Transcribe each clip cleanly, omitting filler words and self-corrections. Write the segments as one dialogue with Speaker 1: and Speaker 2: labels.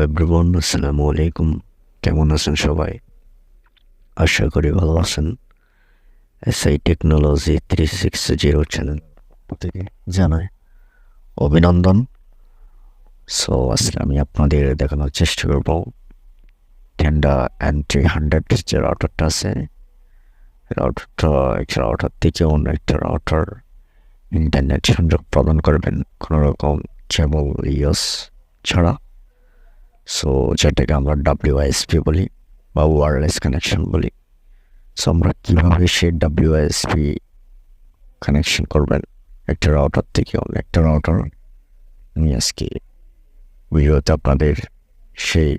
Speaker 1: Everyone, আসসালামু আলাইকুম। কেমন আছেন সবাই? আশা করি ভালো আছেন। এসআই টেকনোলজি 360 চ্যানেল থেকে জানাই অভিনন্দন। সো আজকে আমি আপনাদের দেখানোর চেষ্টা করব টেন্ডা n300 যে রাউটারটা আছে, একটা রাউটার থেকে অন্য একটা রাউটার ইন্টারনেট সংযোগ প্রদান করবেন কোনো রকম কেবল ইউজ ছাড়া। সো যেটাকে আমরা WISP বলি বা ওয়্যারলেস কানেকশন বলি। সো আমরা কীভাবে সেই WISP কানেকশন করবেন একটা রাউটার থেকে অন্য একটা রাউটার, আমি আজকে ভিডিওতে আপনাদের সেই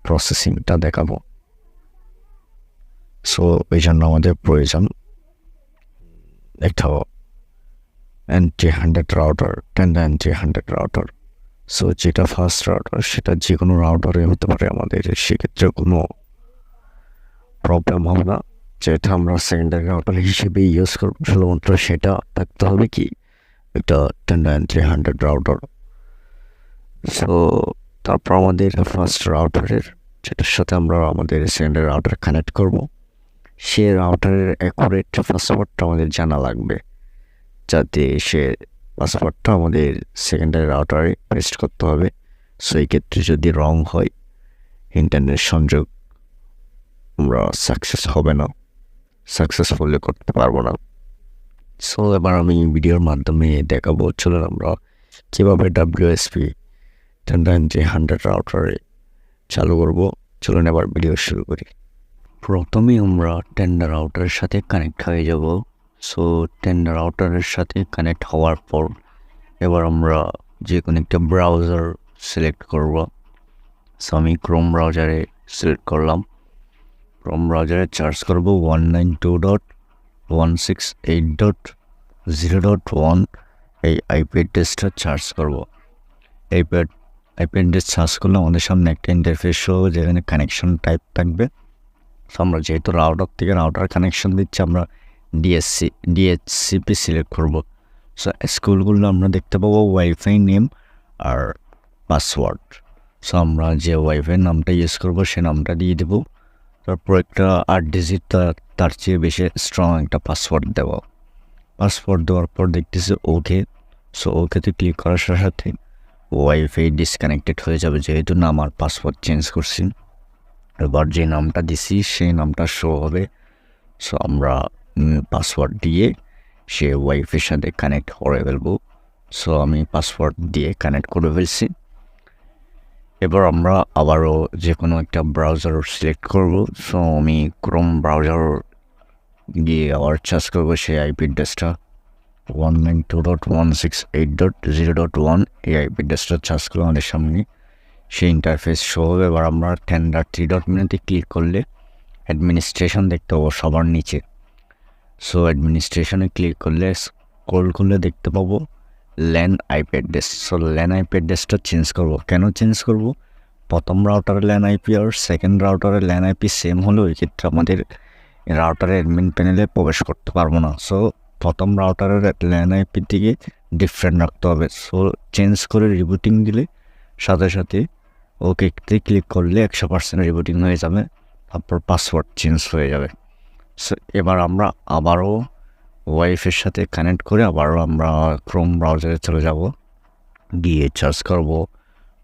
Speaker 1: প্রসেসিংটা দেখাবো। সো এই জন্য আমাদের প্রয়োজন একটা n300 router, Tenda n300 router. So যেটা ফার্স্ট রাউটার সেটা যে কোনো রাউটারে হতে পারে, আমাদের সেক্ষেত্রে কোনো প্রবলেম হবে না। যেটা আমরা সেকেন্ডারি রাউটার হিসেবে ইউজ করবো, শুধুমাত্র সেটা থাকতে হবে কি একটা টেন্ডা n300 রাউটার। সো তারপর আমাদের ফার্স্ট রাউটারের যেটার সাথে আমরা আমাদের সেকেন্ডারি রাউটার কানেক্ট করব, সে রাউটারের অ্যাকুরেট পাসওয়ার্ডটা আমাদের জানা লাগবে, যাতে সে পাসওয়ার্ডটা আমাদের সেকেন্ডারি রাউটারে পেস্ট করতে হবে। সো এই ক্ষেত্রে যদি রং হয়, ইন্টারনেট সংযোগ আমরা সাকসেসফুলি করতে পারবো না। সো এবার আমি ভিডিওর মাধ্যমে দেখাবো, চলুন আমরা কীভাবে WSP টেন্ডা n300 রাউটারে চালু করবো। চলুন এবার ভিডিও শুরু করি। প্রথমেই আমরা টেন্ডা রাউটারের সাথে কানেক্ট হয়ে যাব। সো টেন্ডা রাউটারের সাথে কানেক্ট হওয়ার পর এবার আমরা যে কোনো একটা ব্রাউজার সিলেক্ট করব। সো আমি ক্রোম ব্রাউজারে সিলেক্ট করলাম। ক্রোম ব্রাউজারে সার্চ করব 192.168.0.1 এই আইপি অ্যাড্রেসটা সার্চ করব। আইপি অ্যাড্রেস সার্চ করলে আমাদের সামনে একটা ইন্টারফেস শো হবে, যেখানে কানেকশন টাইপ থাকবে। সো আমরা যেহেতু রাউটার থেকে রাউটার কানেকশন দিচ্ছি, আমরা DHCP সিলেক্ট করব। সো স্কুলগুলো আমরা দেখতে পাবো ওয়াইফাই নেম আর পাসওয়ার্ড। সো আমরা যে ওয়াইফাই নামটা ইউজ করবো সে নামটা দিয়ে দেবো। তারপর একটা 8 ডিজিট তার চেয়ে বেশি স্ট্রং একটা পাসওয়ার্ড দেওয়া। পাসওয়ার্ড দেওয়ার পর দেখতেছি ওকে। সো ওকেতে ক্লিক করার সাথে সাথে ওয়াইফাই ডিসকানেক্টেড হয়ে যাবে, যেহেতু নাম আর পাসওয়ার্ড চেঞ্জ করছি। এবার যে নামটা দিছি সেই নামটা শো হবে। সো আমরা পাসওয়ার্ড দিয়ে সে ওয়াইফাইয়ের সাথে কানেক্ট করে ফেলবো। সো আমি পাসওয়ার্ড দিয়ে কানেক্ট করে ফেলছি। এবার আমরা আবারও যে কোনো একটা ব্রাউজার সিলেক্ট করব। সো আমি ক্রোম ব্রাউজার গিয়ে আবার সার্চ করবো সেই আইপি অ্যাড্রেসটা 192.168.0.1 এই আইপি অ্যাড্রেসটা সার্চ করলে আমাদের সামনে সেই ইন্টারফেস শো হবে। এবার আমরা টেন্ডা 3 মেনুতে ক্লিক করলে অ্যাডমিনিস্ট্রেশন দেখতে পাবো সবার নিচে। সো অ্যাডমিনিস্ট্রেশনে ক্লিক করলে স্ক্রল করলে দেখতে পাবো LAN IP address. So LAN IP অ্যাড্রেসটা চেঞ্জ করবো। কেন চেঞ্জ করব? প্রথম রাউটারের ল্যান আইপি আর সেকেন্ড রাউটারের ল্যান আইপি সেম হলে ওই ক্ষেত্রে আমাদের রাউটারের অ্যাডমিন প্যানেলে প্রবেশ করতে পারবো না। সো প্রথম রাউটারের ল্যান আইপি থেকে ডিফারেন্ট রাখতে হবে। সো চেঞ্জ করে রিবুটিং দিলে সাথে সাথে ওকেতে ক্লিক করলে 100% রিবুটিং হয়ে যাবে, তারপর পাসওয়ার্ড চেঞ্জ হয়ে যাবে। সো এবার আমরা আবারও ওয়াইফের সাথে কানেক্ট করে আবারও আমরা ক্রোম ব্রাউজারে চলে যাব, গিয়ে সার্চ করব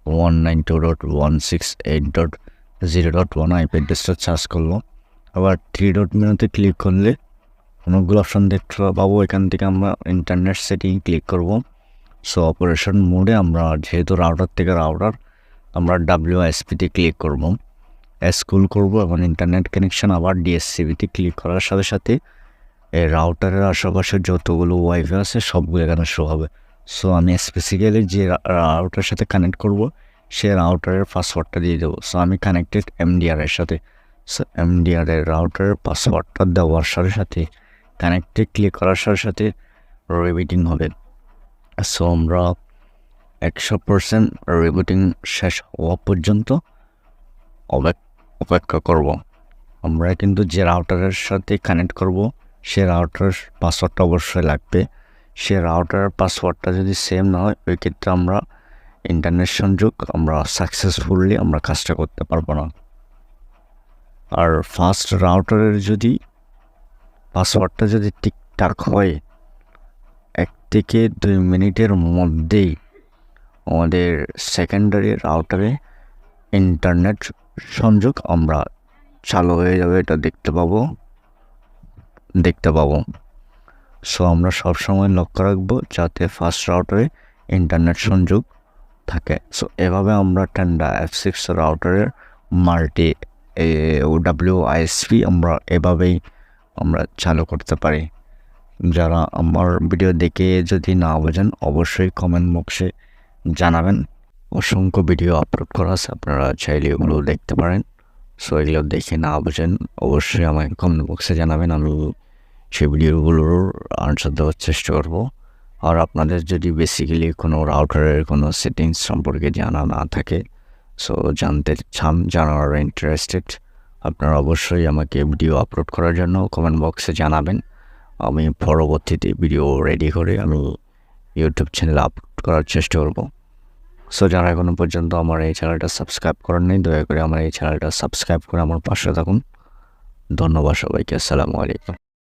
Speaker 1: 192.168.0.1 আইপি অ্যাড্রেসটা সার্চ করলো। আবার 3 মেনুতে ক্লিক করলে অনেকগুলো অপশান দেখতে পাবো। এখান থেকে আমরা ইন্টারনেট সেটিং ক্লিক করব। সো অপারেশন মোডে আমরা যেহেতু রাউটার থেকে রাউটার, আমরা WISP-তে ক্লিক করব, স্কুল করব এবং ইন্টারনেট কানেকশন আবার DHCP-তে ক্লিক করার সাথে সাথে এই রাউটারের আশেপাশে যতগুলো ওয়াইফাই আছে সবগুলো এখানে শো হবে। সো আমি স্পেসিক্যালি যে রাউটারের সাথে কানেক্ট করব সে রাউটারের পাসওয়ার্ডটা দিয়ে দেবো। সো আমি কানেক্টেড MDR-এর সাথে। সো MDR-এর রাউটারের পাসওয়ার্ডটা দেওয়ার সাথে সাথে কানেক্টে ক্লিক করার সাথে সাথে রিবুটিং হবে। সো আমরা 100% রিবুটিং শেষ হওয়া পর্যন্ত অপেক্ষা করব। আমরা কিন্তু যে রাউটারের সাথে কানেক্ট করব সে রাউটারের পাসওয়ার্ডটা অবশ্যই লাগবে। সে রাউটারের পাসওয়ার্ডটা যদি সেম না হয় ওই ক্ষেত্রে আমরা ইন্টারনেট সংযোগ আমরা সাকসেসফুলি আমরা কাজটা করতে পারবো না। আর ফাস্ট রাউটারের যদি পাসওয়ার্ডটা যদি ঠিকঠাক হয় 1 থেকে 2 মিনিটের মধ্যেই আমাদের সেকেন্ডারি রাউটারে ইন্টারনেট সংযোগ আমরা চালু হয়ে যাবে, এটা দেখতে পাবো। সো আমরা সবসময় লক্ষ্য রাখবো যাতে ফাস্ট রাউটারে ইন্টারনেট সংযোগ থাকে। সো এভাবে আমরা টেন্ডা F6 রাউটারের মাল্টি WISP আমরা এভাবেই আমরা চালু করতে পারি। যারা আমার ভিডিও দেখে যদি না বোঝেন অবশ্যই কমেন্ট বক্সে জানাবেন। অসংখ্য ভিডিও আপলোড করা আছে, আপনারা চাইলে এগুলো দেখতে পারেন। সো এগুলো দেখে না বোঝেন অবশ্যই আমাকে কমেন্ট বক্সে জানাবেন, আমি সেই ভিডিওগুলোর আনসার দেওয়ার চেষ্টা করব। আর আপনাদের যদি বেসিক্যালি কোনো রাউটারের কোনো সেটিংস সম্পর্কে জানা না থাকে, সো জানতে চান, জানার ইন্টারেস্টেড, আপনারা অবশ্যই আমাকে ভিডিও আপলোড করার জন্য কমেন্ট বক্সে জানাবেন। আমি পরবর্তীতে ভিডিও রেডি করে আমি ইউটিউব চ্যানেলে আপলোড করার চেষ্টা করব। সো যারা এখনো পর্যন্ত আমার এই চ্যানেলটা সাবস্ক্রাইব করেন নাই, দয়া করে আমার এই চ্যানেলটা সাবস্ক্রাইব করে আমার পাশে থাকুন। ধন্যবাদ সবাইকে। আসসালামু আলাইকুম।